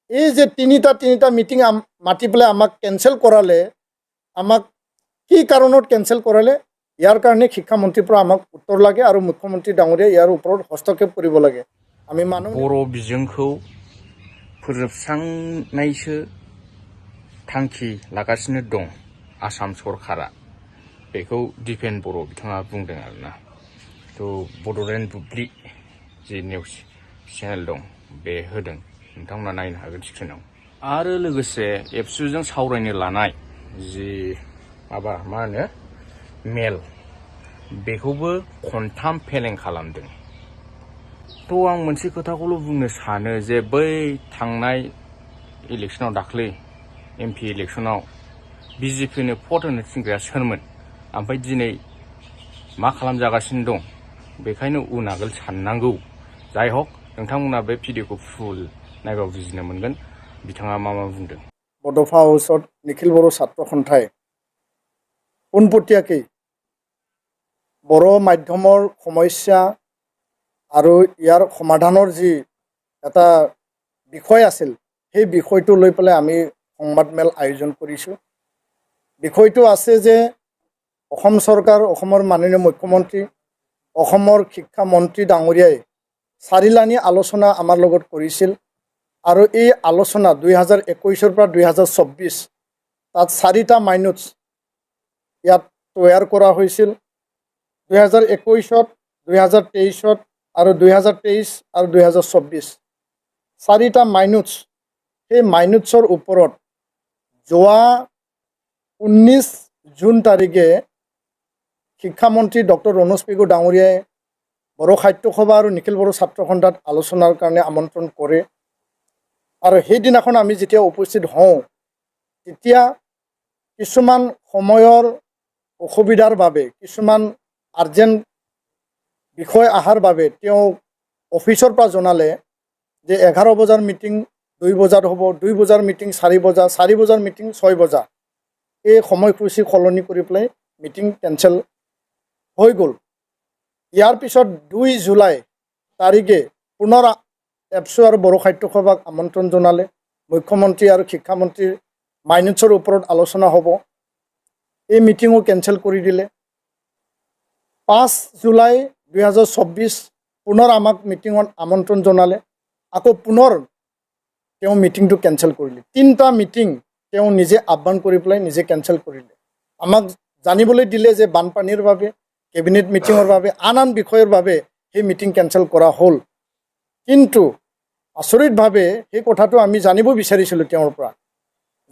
এই যে তিনিটা মিটিং মাতি পেলাই আমাক কেঞ্চেল কৰালে, আমাক কি কাৰণত কেঞ্চেল কৰালে, ইয়াৰ কাৰণে শিক্ষামন্ত্ৰীৰ পৰা আমাক উত্তৰ লাগে আৰু মুখ্যমন্ত্ৰী ডাঙৰীয়া ইয়াৰ ওপৰত হস্তক্ষেপ কৰিব লাগে। আমি बर' बिजोंखौ फोजोबस्रांनायसो थांखि लागासिनो दं आसाम सरकारा, बेखौ दिपेन बर' बिथाङा बुंदों आरोना। थ' बड'लेण्ड बुब्लि जि निउस चेनेल दं बे होदों, नोंथांमोना नायनो हागोन स्क्रिनाव। आरो लोगोसे एबसुजों सावरायनो लानाय जि माबा मा होनो मेल, बेखौबो खनथाम फेलें खालामदों। थ' आं मोनसे खोथाखौल' बुंनो सानो जे बै थांनाय इलेक्सनाव, दाख्लै MP इलेक्सनाव BJPनो भट होनो थिनग्राया सोरमोन, ओमफ्राय दिनै मा खालामजागासिनो दं, बेखायनो उन आगोल साननांगौ। जाय हक, नोंथांमोना बे भिडिअखौ फुल नायबा बुजिनो मोनगोन बिथाङा मा बुंदों। बड'फा हाउसत निखिल बर' ছাত্ৰ সন্থাই পোনপটীয়াকৈ বড়ো মাধ্যমৰ সমস্যা আৰু ইয়াৰ সমাধানৰ যি এটা বিষয় আছিল, সেই বিষয়টো লৈ পেলাই আমি সংবাদমেল আয়োজন কৰিছোঁ। বিষয়টো আছে যে অসম চৰকাৰ, অসমৰ মাননীয় মুখ্যমন্ত্ৰী, অসমৰ শিক্ষামন্ত্ৰী ডাঙৰীয়াই চাৰিলানি আলোচনা আমাৰ লগত কৰিছিল আৰু এই আলোচনা 2021 পৰা 2024 তাত 4টা মাইনুটছ ইয়াত তৈয়াৰ কৰা হৈছিল। 2021, 2023 আৰু 2023 আৰু 2024 4টা মাইনুটছ। সেই মাইনুটছৰ ওপৰত যোৱা 19 জুন তাৰিখে শিক্ষামন্ত্ৰী ডক্টৰ ৰণোজ পেগু ডাঙৰীয়াই বড়ো সাহিত্য সভা আৰু নিখিল বড়ো ছাত্ৰ সন্থাত আলোচনাৰ কাৰণে আমন্ত্ৰণ কৰে। আৰু সেইদিনাখন আমি যেতিয়া উপস্থিত হওঁ, তেতিয়া কিছুমান সময়ৰ অসুবিধাৰ বাবে, কিছুমান আৰ্জেণ্ট বিষয় অহাৰ বাবে তেওঁ অফিচৰ পৰা জনালে যে 11 বজাৰ মিটিং 2 বজাত হ'ব, 2 বজাৰ মিটিং 4 বজা, 4 বজাৰ মিটিং 6 বজা। এই সময়সূচী সলনি কৰি পেলাই মিটিং কেঞ্চেল হৈ গ'ল। ইয়াৰ পিছত 2 জুলাই তাৰিখে পুনৰ এপছু আৰু বড়ো সাহিত্য সভাক আমন্ত্ৰণ জনালে। মুখ্যমন্ত্ৰী আৰু শিক্ষামন্ত্ৰীৰ মাইনুটছৰ ওপৰত আলোচনা হ'ব। এই মিটিঙো কেঞ্চেল কৰি দিলে। 5 জুলাই 2024 পুনৰ আমাক মিটিঙত আমন্ত্ৰণ জনালে, আকৌ পুনৰ তেওঁ মিটিংটো কেঞ্চেল কৰিলে। 3টা মিটিং তেওঁ নিজে আহ্বান কৰি পেলাই নিজে কেঞ্চেল কৰিলে। আমাক জানিবলৈ দিলে যে বানপানীৰ বাবে, কেবিনেট মিটিঙৰ বাবে, আন বিষয়ৰ বাবে সেই মিটিং কেঞ্চেল কৰা হ'ল। কিন্তু আচৰিতভাৱে সেই কথাটো আমি জানিব বিচাৰিছিলোঁ তেওঁৰ পৰা,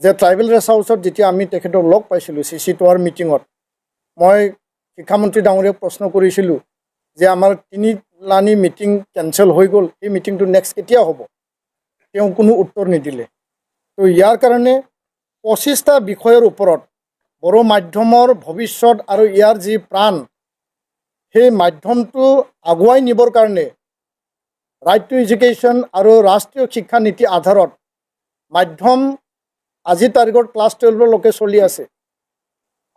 যে ট্ৰাইবেল ৰেষ্ট হাউচত যেতিয়া আমি তেখেতক লগ পাইছিলোঁ CC টাৱাৰ মিটিঙত, মই শিক্ষামন্ত্ৰী ডাঙৰীয়াক প্ৰশ্ন কৰিছিলোঁ যে আমাৰ 3লানি মিটিং কেঞ্চেল হৈ গ'ল, এই মিটিংটো নেক্সট কেতিয়া হ'ব? তেওঁ কোনো উত্তৰ নিদিলে। তো ইয়াৰ কাৰণে 25টা বিষয়ৰ ওপৰত বড়ো মাধ্যমৰ ভৱিষ্যত আৰু ইয়াৰ যি প্ৰাণ, সেই মাধ্যমটো আগুৱাই নিবৰ কাৰণে ৰাইট টু এডুকেশ্যন আৰু ৰাষ্ট্ৰীয় শিক্ষা নীতি আধাৰত মাধ্যম আজিৰ তাৰিখত ক্লাছ 12লৈকে চলি আছে।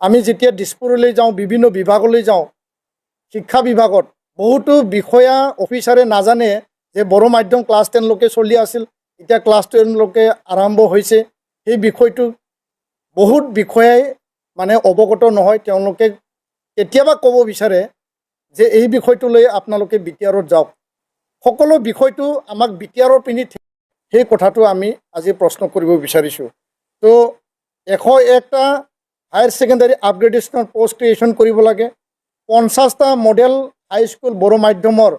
আমি যেতিয়া দিছপুৰলৈ যাওঁ, বিভিন্ন বিভাগলৈ যাওঁ, শিক্ষা বিভাগত বহুতো বিষয়া অফিচাৰে নাজানে যে বড়ো মাধ্যম ক্লাছ 10লৈকে চলি আছিল, এতিয়া ক্লাছ 12লৈকে আৰম্ভ হৈছে। সেই বিষয়টো বহুত বিষয়াই মানে অৱগত নহয়। তেওঁলোকে কেতিয়াবা ক'ব বিচাৰে যে এই বিষয়টো লৈ আপোনালোকে BTR-ত যাওক। সকলো বিষয়টো আমাক BTR-ৰ পিনি সেই কথাটো আমি আজি প্ৰশ্ন কৰিব বিচাৰিছোঁ। তো 101টা হায়াৰ ছেকেণ্ডাৰী আপগ্ৰেডেশ্যনৰ পষ্ট ক্ৰিয়েশ্যন কৰিব লাগে। 50টা মডেল হাইস্কুল বড়ো মাধ্যমৰ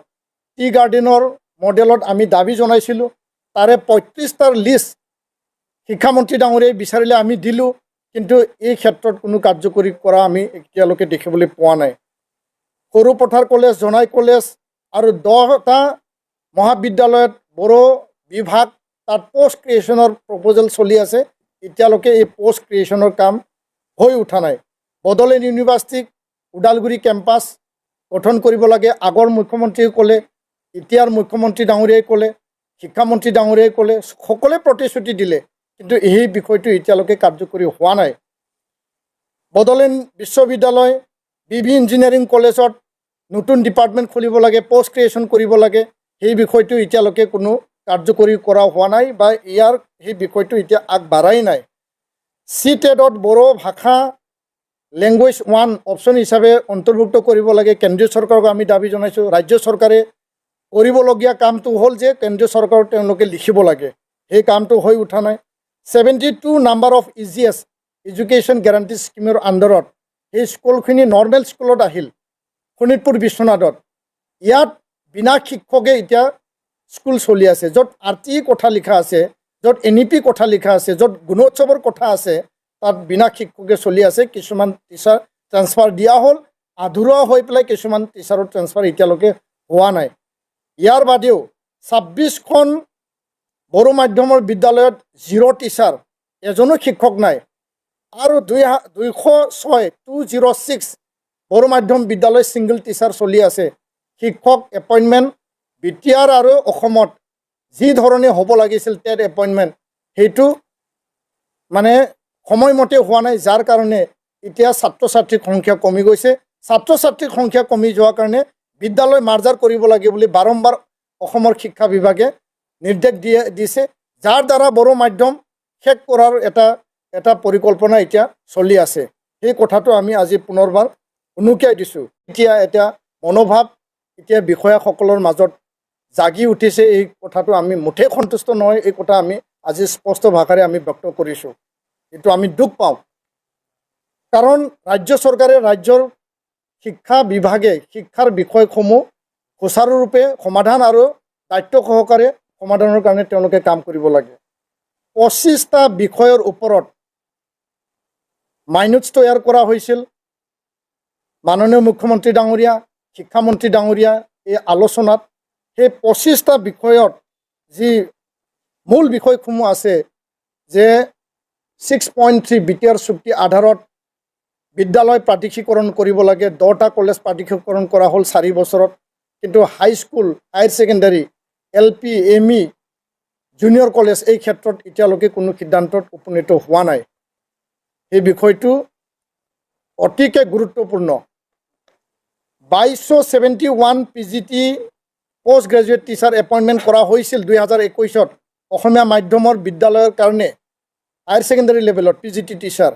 টি গাৰ্ডেনৰ মডেলত আমি দাবী জনাইছিলোঁ। তাৰে 35টাৰ লিষ্ট শিক্ষামন্ত্ৰী ডাঙৰীয়াই বিচাৰিলে আমি দিলোঁ, কিন্তু এই ক্ষেত্ৰত কোনো কাৰ্যকৰী কৰা আমি এতিয়ালৈকে দেখিবলৈ পোৱা নাই। সৰুপথাৰ কলেজ, জনাই কলেজ আৰু 10টা মহাবিদ্যালয়ত বড়ো বিভাগ, তাত পষ্ট ক্ৰিয়েশ্যনৰ প্ৰপ'জেল চলি আছে। এতিয়ালৈকে এই পষ্ট ক্ৰিয়েশ্যনৰ কাম হৈ উঠা নাই। বড়োলেণ্ড ইউনিভাৰ্চিটিক ওদালগুৰি কেম্পাছ গঠন কৰিব লাগে। আগৰ মুখ্যমন্ত্ৰীয়ে ক'লে, এতিয়াৰ মুখ্যমন্ত্ৰী ডাঙৰীয়াই ক'লে, শিক্ষামন্ত্ৰী ডাঙৰীয়াই ক'লে, সকলোৱে প্ৰতিশ্ৰুতি দিলে, কিন্তু এই বিষয়টো এতিয়ালৈকে কাৰ্যকৰী হোৱা নাই। বড়োলেণ্ড বিশ্ববিদ্যালয়, BV ইঞ্জিনিয়াৰিং কলেজত নতুন ডিপাৰ্টমেণ্ট খুলিব লাগে, পষ্ট ক্ৰিয়েশ্যন কৰিব লাগে, সেই বিষয়টো এতিয়ালৈকে কোনো কাৰ্যকৰী কৰা হোৱা নাই বা ইয়াৰ সেই বিষয়টো এতিয়া আগবাঢ়াই নাই CTET-ত বড়ো ভাষা লেংগুৱেজ 1 অপশ্যন হিচাপে অন্তৰ্ভুক্ত কৰিব লাগে কেন্দ্ৰীয় চৰকাৰক আমি দাবী জনাইছোঁ ৰাজ্য চৰকাৰে কৰিবলগীয়া কামটো হ'ল যে কেন্দ্ৰীয় চৰকাৰক তেওঁলোকে লিখিব লাগে সেই কামটো হৈ উঠা নাই 72 number of EGS education guarantee স্কিমৰ আণ্ডাৰত সেই স্কুলখিনি নৰ্মেল স্কুলত আহিল শোণিতপুৰ বিশ্বনাথত ইয়াত বিনা শিক্ষকে এতিয়া স্কুল চলি আছে য'ত RTE কথা লিখা আছে য'ত NEP কথা লিখা আছে য'ত গুণোৎসৱৰ কথা আছে তাত বিনা শিক্ষকে চলি আছে কিছুমান টিচাৰ ট্ৰান্সফাৰ দিয়া হ'ল আধৰুৱা হৈ পেলাই কিছুমান টিচাৰৰ ট্ৰান্সফাৰ এতিয়ালৈকে হোৱা নাই ইয়াৰ বাদেও 26খন বড়ো মাধ্যমৰ বিদ্যালয়ত 0 টিচাৰ এজনো শিক্ষক নাই আৰু 206 বড়ো মাধ্যম বিদ্যালয় ছিংগল টিচাৰ চলি আছে শিক্ষক এপইণ্টমেণ্ট BTR আৰু অসমত যি ধৰণে হ'ব লাগিছিল টেট এপইণ্টমেণ্ট সেইটো মানে সময়মতে হোৱা নাই যাৰ কাৰণে এতিয়া ছাত্ৰ ছাত্ৰীৰ সংখ্যা কমি গৈছে ছাত্ৰ ছাত্ৰীৰ সংখ্যা কমি যোৱাৰ কাৰণে বিদ্যালয় মাৰ্জাৰ কৰিব লাগে বুলি বাৰম্বাৰ অসমৰ শিক্ষা বিভাগে নিৰ্দেশ দিছে যাৰ দ্বাৰা বড়ো মাধ্যম শেষ কৰাৰ এটা পৰিকল্পনা এতিয়া চলি আছে সেই কথাটো আমি আজি পুনৰবাৰ উনুকিয়াই দিছোঁ এতিয়া মনোভাৱ এতিয়া বিষয়াসকলৰ মাজত জাগি উঠিছে এই কথাটো আমি মুঠেই সন্তুষ্ট নহয় এই কথা আমি আজি স্পষ্ট ভাষাৰে আমি ব্যক্ত কৰিছোঁ এইটো আমি দুখ পাওঁ কাৰণ ৰাজ্য চৰকাৰে ৰাজ্যৰ শিক্ষা বিভাগে শিক্ষাৰ বিষয়সমূহ সুচাৰুৰূপে সমাধান আৰু দায়িত্ব সহকাৰে সমাধানৰ কাৰণে তেওঁলোকে কাম কৰিব লাগে 25টা বিষয়ৰ ওপৰত মাইনুটছ তৈয়াৰ কৰা হৈছিল মাননীয় মুখ্যমন্ত্ৰী ডাঙৰীয়া শিক্ষামন্ত্ৰী ডাঙৰীয়া এই আলোচনাত সেই 25টা বিষয়ত যি মূল বিষয়সমূহ আছে যে 6.3 BTR চুক্তি আধাৰত বিদ্যালয় প্ৰাদেশিকৰণ কৰিব লাগে 10টা কলেজ প্ৰাদেশিকৰণ কৰা হ'ল 4 বছৰত কিন্তু high school higher secondary LP ME junior college এই ক্ষেত্ৰত এতিয়ালৈকে কোনো সিদ্ধান্তত উপনীত হোৱা নাই এই বিষয়টো অতিকে গুৰুত্বপূৰ্ণ 2271 PGT post graduate teacher appointment কৰা হৈছিল 2021ত অসমীয়া মাধ্যমৰ বিদ্যালয়ৰ কাৰণে হায়াৰ ছেকেণ্ডাৰী লেভেলত PGT টিচাৰ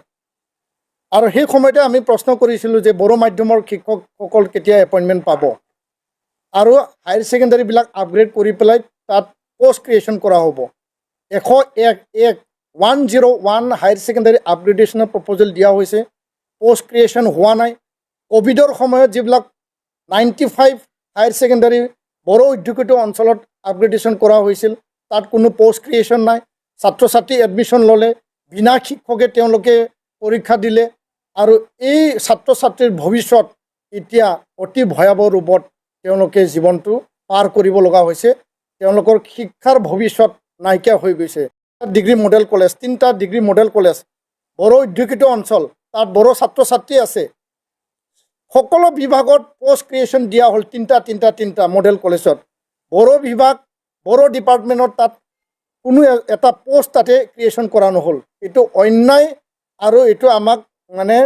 আৰু সেই সময়তে আমি প্ৰশ্ন কৰিছিলোঁ যে বড়ো মাধ্যমৰ শিক্ষকসকল কেতিয়া এপইণ্টমেণ্ট পাব আৰু হায়াৰ ছেকেণ্ডাৰীবিলাক আপগ্ৰেড কৰি পেলাই তাত পোষ্ট ক্ৰিয়েশ্যন কৰা হ'ব 101 হায়াৰ ছেকেণ্ডাৰী আপগ্ৰেডেশ্যনৰ প্ৰপ'জেল দিয়া হৈছে পোষ্ট ক্ৰিয়েশ্যন হোৱা নাই ক'ভিডৰ সময়ত যিবিলাক 95 হায়াৰ ছেকেণ্ডাৰী বড়ো অধ্যুষিত অঞ্চলত আপগ্ৰেডেশ্যন কৰা হৈছিল তাত কোনো পোষ্ট ক্ৰিয়েশ্যন নাই ছাত্ৰ ছাত্ৰী এডমিশ্যন ল'লে বিনা শিক্ষকে তেওঁলোকে পৰীক্ষা দিলে আৰু এই ছাত্ৰ ছাত্ৰীৰ ভৱিষ্যত এতিয়া অতি ভয়াৱহ ৰূপত তেওঁলোকে জীৱনটো পাৰ কৰিব লগা হৈছে তেওঁলোকৰ শিক্ষাৰ ভৱিষ্যত নাইকিয়া হৈ গৈছে ডিগ্ৰী মডেল কলেজ 3টা ডিগ্ৰী মডেল কলেজ বড়ো অধ্যুষিত অঞ্চল তাত বড়ো ছাত্ৰ ছাত্ৰী আছে সকলো বিভাগত পোষ্ট ক্ৰিয়েশ্যন দিয়া হ'ল 3টা মডেল কলেজত বড়ো বিভাগ বড়ো ডিপাৰ্টমেণ্টত তাত কোনো এটা পোষ্ট তাতে ক্ৰিয়েশ্যন কৰা নহ'ল এইটো অন্যায় আৰু এইটো আমাক মানে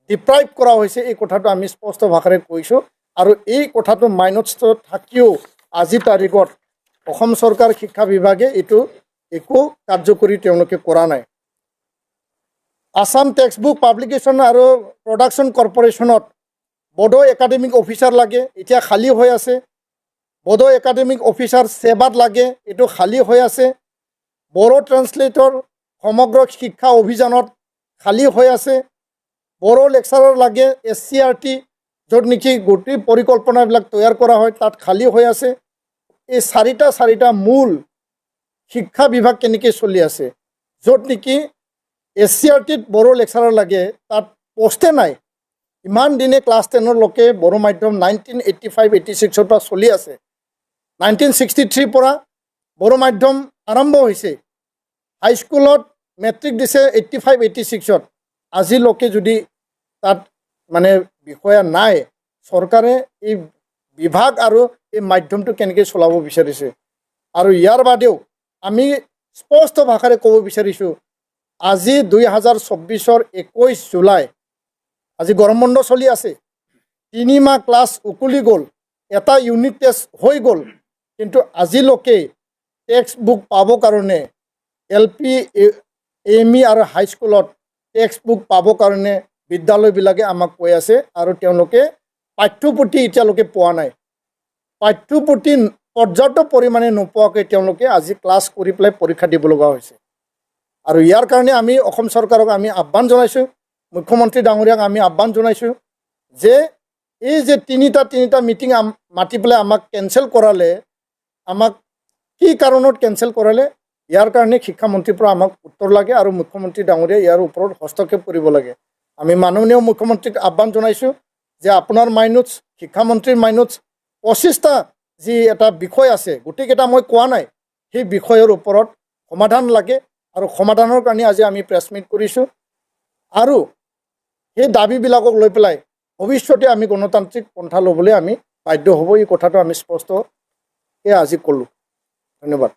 ডিপ্ৰাইভ কৰা হৈছে এই কথাটো আমি স্পষ্ট ভাষাৰে কৈছোঁ আৰু এই কথাটো মাইনটছ থাকিও আজি তাৰিখত অসম চৰকাৰ শিক্ষা বিভাগে এইটো একো কাৰ্যকৰী তেওঁলোকে কৰা নাই আসাম টেক্সটবুক পাব্লিকেশ্যন আৰু প্ৰডাকশ্যন কৰ্পৰেশ্যনত বড়ো একাডেমিক অফিচাৰ লাগে এতিয়া খালী হৈ আছে বড়ো একাডেমিক অফিচাৰ সেৱাত লাগে এইটো খালী হৈ আছে বড়ো ট্ৰান্সলেটৰ সমগ্ৰ শিক্ষা অভিযানত খালী হৈ আছে বড়ো লেকচাৰৰ লাগে SCRT য'ত নেকি গোটেই পৰিকল্পনাবিলাক তৈয়াৰ কৰা হয় তাত খালী হৈ আছে এই চাৰিটা মূল শিক্ষা বিভাগ কেনেকৈ চলি আছে য'ত নেকি SCRTত বড়ো লেকচাৰৰ লাগে তাত পোষ্টে নাই ইমান দিনে ক্লাছ 10ৰ লৈকে বড়ো মাধ্যম 1985-86ৰ পৰা চলি আছে 1963 পৰা বড়ো মাধ্যম আৰম্ভ হৈছে হাইস্কুলত মেট্ৰিক দিছে 85-86ত আজিলৈকে যদি তাত মানে বিষয়া নাই চৰকাৰে এই বিভাগ আৰু এই মাধ্যমটো কেনেকৈ চলাব বিচাৰিছে আৰু ইয়াৰ বাদেও আমি স্পষ্ট ভাষাৰে ক'ব বিচাৰিছোঁ আজি 2024ৰ 21 জুলাই আজি গৰম বন্ধ চলি আছে 3 মাহ ক্লাছ উকলি গ'ল এটা ইউনিট টেষ্ট হৈ গ'ল কিন্তু আজিলৈকে টেক্সট বুক পাবৰ কাৰণে LP ME আৰু হাইস্কুলত টেক্সট বুক পাবৰ কাৰণে বিদ্যালয়বিলাকে আমাক কৈ আছে আৰু তেওঁলোকে পাঠ্যপুথি এতিয়ালৈকে পোৱা নাই পাঠ্যপুথি পৰ্যাপ্ত পৰিমাণে নোপোৱাকৈ তেওঁলোকে আজি ক্লাছ কৰি পেলাই পৰীক্ষা দিব লগা হৈছে আৰু ইয়াৰ কাৰণে আমি অসম চৰকাৰক আমি আহ্বান জনাইছোঁ মুখ্যমন্ত্ৰী ডাঙৰীয়াক আমি আহ্বান জনাইছোঁ যে এই যে তিনিটা মিটিং মাতি পেলাই আমাক কেঞ্চেল কৰালে আমাক কি কাৰণত কেঞ্চেল কৰালে ইয়াৰ কাৰণে শিক্ষামন্ত্ৰীৰ পৰা আমাক উত্তৰ লাগে আৰু মুখ্যমন্ত্ৰী ডাঙৰীয়াই ইয়াৰ ওপৰত হস্তক্ষেপ কৰিব লাগে আমি মাননীয় মুখ্যমন্ত্ৰীক আহ্বান জনাইছোঁ যে আপোনাৰ মাইনোটছ শিক্ষামন্ত্ৰীৰ মাইনোটছ 25টা যি এটা বিষয় আছে গোটেইকেইটা মই কোৱা নাই সেই বিষয়ৰ ওপৰত সমাধান লাগে আৰু সমাধানৰ কাৰণে আজি আমি প্ৰেছ মিট কৰিছোঁ আৰু সেই দাবীবিলাকক লৈ পেলাই ভৱিষ্যতে আমি গণতান্ত্ৰিক পন্থা ল'বলৈ আমি বাধ্য হ'ব এই কথাটো আমি স্পষ্টকৈ আজি ক'লোঁ ধন্যবাদ